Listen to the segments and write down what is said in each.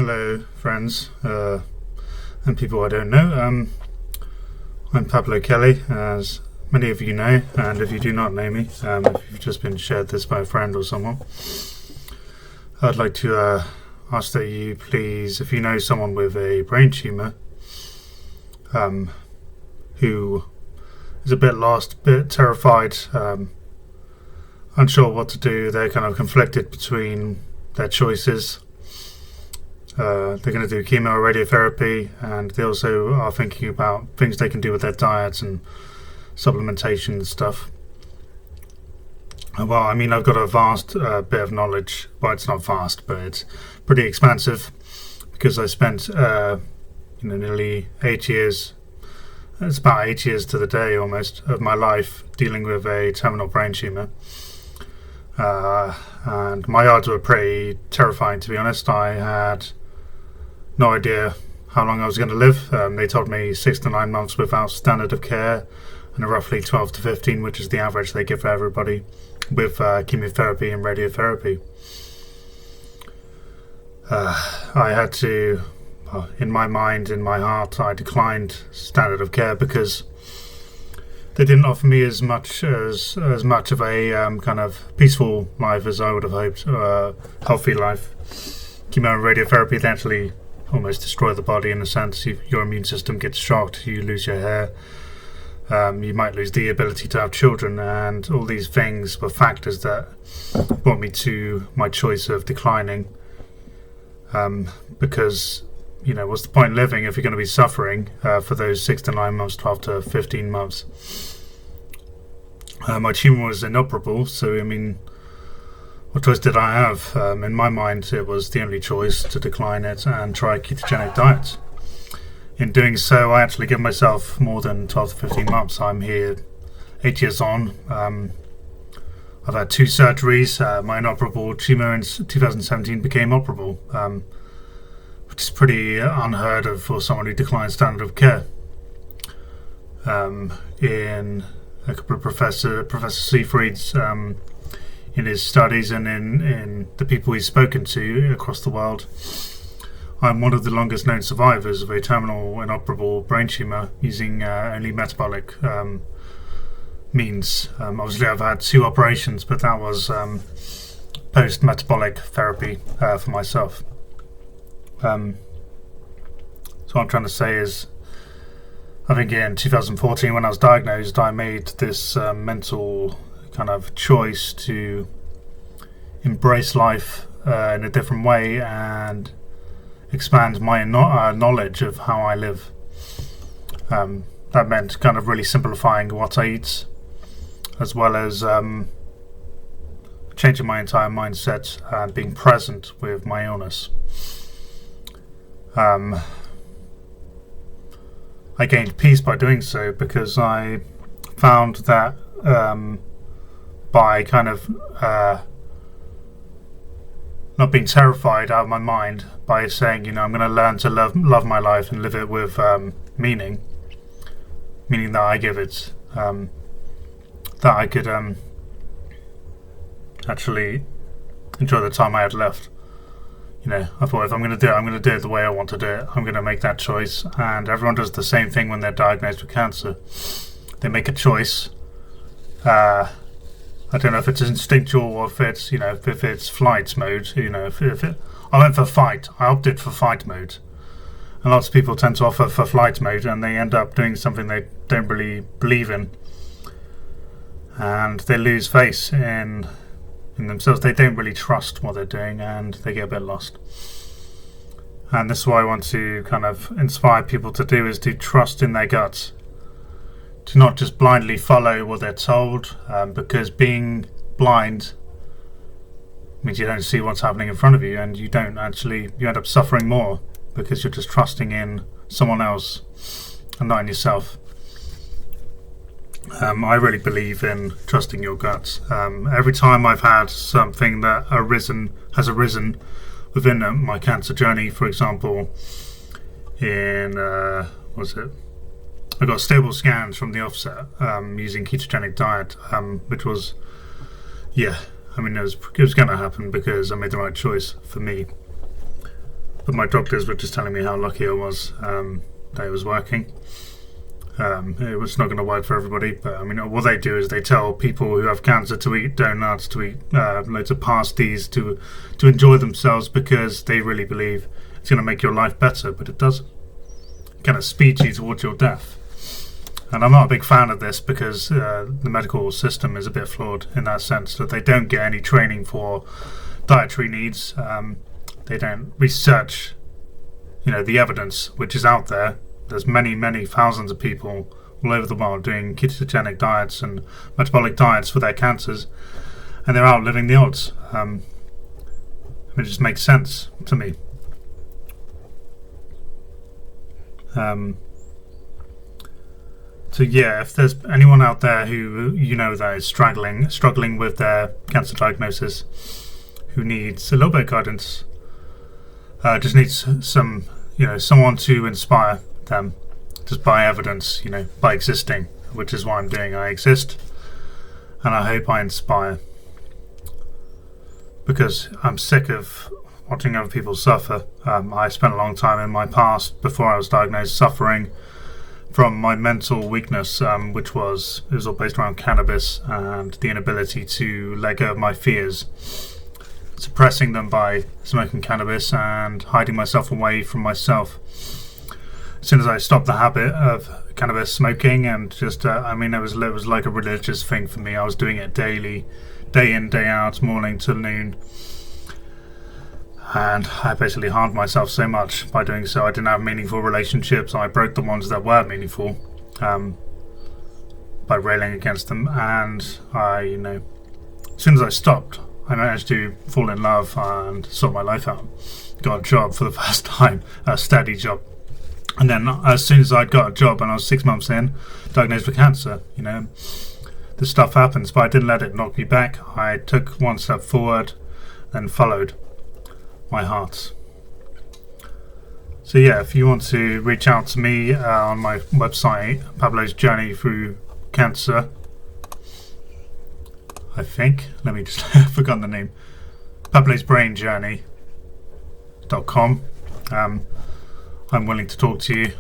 Hello, friends and people I don't know. I'm Pablo Kelly, as many of you know, and if you do not know me, if you've just been shared this by a friend or someone, I'd like to ask that you please, if you know someone with a brain tumour who is a bit lost, a bit terrified, unsure what to do, they're kind of conflicted between their choices. They're going to do chemo or radiotherapy, and they also are thinking about things they can do with their diets and supplementation and stuff. Well, I mean, I've got a vast bit of knowledge. Well, it's not vast, but it's pretty expansive because I spent nearly 8 years. It's about 8 years to the day almost of my life dealing with a terminal brain tumour. And my odds were pretty terrifying, to be honest. I had no idea how long I was going to live. They told me 6 to 9 months without standard of care, and roughly 12 to 15, which is the average they give for everybody, with chemotherapy and radiotherapy. I had to, in my mind, in my heart, I declined standard of care because they didn't offer me as much of a kind of peaceful life as I would have hoped, healthy life. Chemo and radiotherapy, they actually almost destroy the body in a sense. Your immune system gets shocked, you lose your hair, you might lose the ability to have children, and all these things were factors that brought me to my choice of declining, because what's the point living if you're going to be suffering for those 6 to 9 months, 12 to 15 months. My tumour was inoperable, so I mean, what choice did I have? In my mind, it was the only choice to decline it and try a ketogenic diet. In doing so, I actually give myself more than 12 to 15 months. I'm here 8 years on. I've had 2 surgeries. My inoperable tumour in 2017 became operable, which is pretty unheard of for someone who declines standard of care. In a couple of Professor Seyfried's in his studies and in the people he's spoken to across the world, I'm one of the longest known survivors of a terminal inoperable brain tumour using only metabolic means. Obviously I've had 2 operations, but that was post-metabolic therapy for myself. So what I'm trying to say is, I think in 2014 when I was diagnosed, I made this mental kind of choice to embrace life in a different way and expand my knowledge of how I live. That meant kind of really simplifying what I eat, as well as changing my entire mindset and being present with my illness. I gained peace by doing so because I found that by kind of not being terrified out of my mind, by saying, I'm going to learn to love my life and live it with meaning that I give it, that I could actually enjoy the time I had left. I thought, if I'm going to do it, I'm going to do it the way I want to do it. I'm going to make that choice. And everyone does the same thing when they're diagnosed with cancer. They make a choice. I don't know if it's instinctual or if it's, if it's flight mode. I went for fight. I opted for fight mode. And lots of people tend to offer for flight mode, and they end up doing something they don't really believe in. And they lose faith in themselves. They don't really trust what they're doing, and they get a bit lost. And this is what I want to kind of inspire people to do, is to trust in their guts, to not just blindly follow what they're told, because being blind means you don't see what's happening in front of you, and you end up suffering more because you're just trusting in someone else and not in yourself. I really believe in trusting your guts. Every time I've had something that has arisen within my cancer journey, for example, I got stable scans from the offset using ketogenic diet, which was, it was going to happen because I made the right choice for me. But my doctors were just telling me how lucky I was that it was working. It was not going to work for everybody, but I mean, what they do is they tell people who have cancer to eat donuts, to eat loads of pasties, to enjoy themselves, because they really believe it's going to make your life better, but it doesn't. It kind of speeds you towards your death. And I'm not a big fan of this, because the medical system is a bit flawed in that sense, that they don't get any training for dietary needs. They don't research, the evidence which is out there. There's many thousands of people all over the world doing ketogenic diets and metabolic diets for their cancers, and they're outliving the odds. It just makes sense to me. So yeah, if there's anyone out there who that is struggling with their cancer diagnosis, who needs a little bit of guidance, just needs some, someone to inspire them, just by evidence, by existing, which is what I'm doing. I exist, and I hope I inspire, because I'm sick of watching other people suffer. I spent a long time in my past, before I was diagnosed, suffering from my mental weakness, which was all based around cannabis and the inability to let go of my fears, suppressing them by smoking cannabis and hiding myself away from myself. As soon as I stopped the habit of cannabis smoking, and just, it was like a religious thing for me. I was doing it daily, day in, day out, morning to noon. And I basically harmed myself so much by doing so. I didn't have meaningful relationships. I broke the ones that were meaningful by railing against them. And as soon as I stopped, I managed to fall in love and sort my life out. Got a job for the first time, a steady job. And then as soon as I'd got a job, and I was 6 months in, diagnosed with cancer, this stuff happens, but I didn't let it knock me back. I took one step forward, then followed my heart. So yeah, if you want to reach out to me on my website, Pablo's Journey Through Cancer, I think, let me just, I forgot the name, pablosbrainjourney.com. I'm willing to talk to you,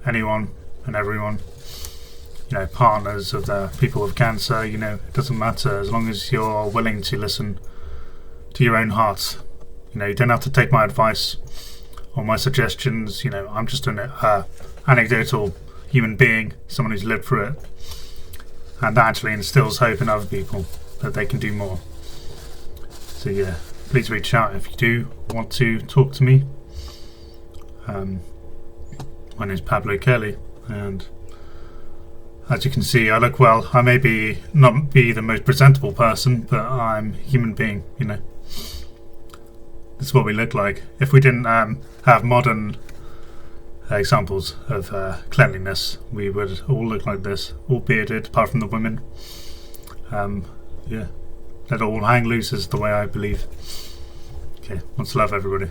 anyone and everyone, partners of the people with cancer, it doesn't matter, as long as you're willing to listen to your own heart. You don't have to take my advice or my suggestions. I'm just an anecdotal human being, someone who's lived through it, and that actually instills hope in other people that they can do more. So yeah, please reach out if you do want to talk to me. My name is Pablo Kelly, and as you can see, I look well. I may not be the most presentable person, but I'm a human being. This is what we look like. If we didn't have modern examples of cleanliness, we would all look like this, all bearded, apart from the women. Let it all hang loose is the way I believe. Okay, much love, everybody.